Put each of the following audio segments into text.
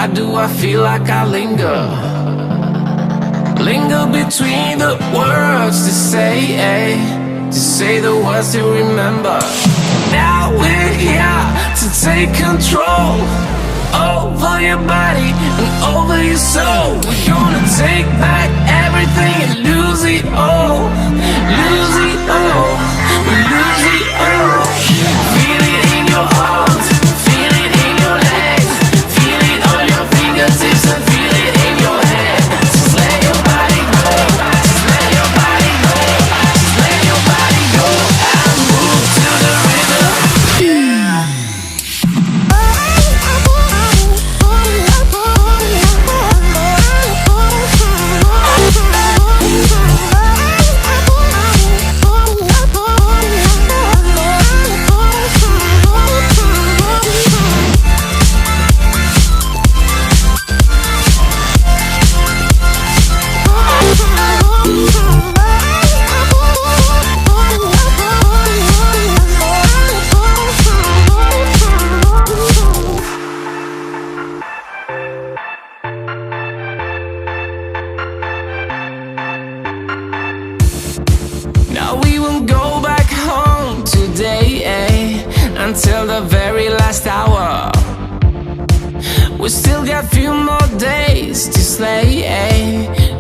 Why do I feel like I linger? Linger between the words to say the words to remember. Now we're here to take control over your body and over your soul. We're gonna take back everything and lose it all. Lose it all. We lose it all. Feel it in your arms, feel it in your legs, feel it on your fingertips and feel it in your head. Just let your body go, just let your body go, just let your body go and move to the rhythm. Yeah. Now we won't go back home today, until the very last hour. We still got a few more days to slay,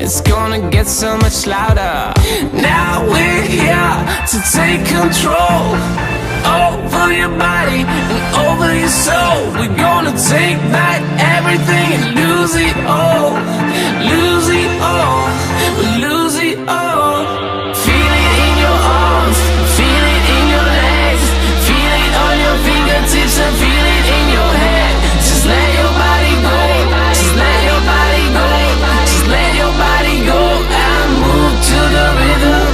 it's gonna get so much louder. Now we're here to take control over your body and over your soul. We're gonna take back everything and lose it all. Lose it all, we lose it all. Feel it in your arms, feel it in your legs, feel it on your fingertips and feel it in your head. Just let your body go, just let your body go, just let your body go and move to the rhythm.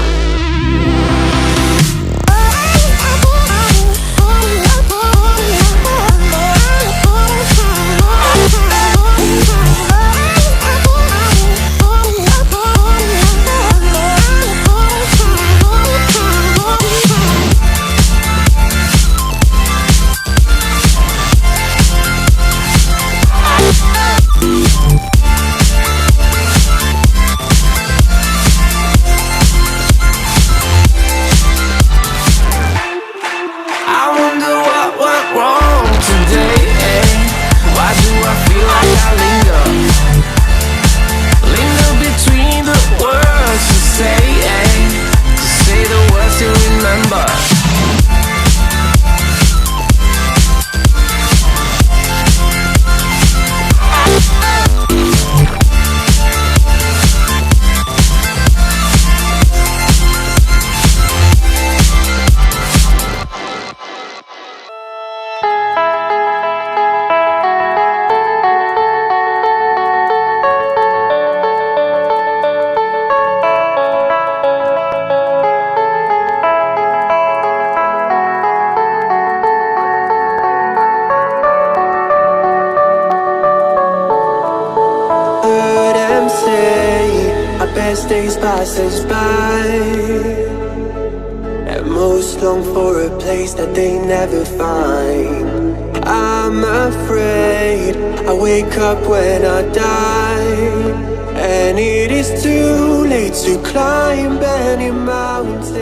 I wonder what went wrong today, Why do I feel like I linger? Linger between the words to say the words to remember. Best days pass us by, and most long for a place that they never find. I'm afraid I wake up when I die, and it is too late to climb any mountain.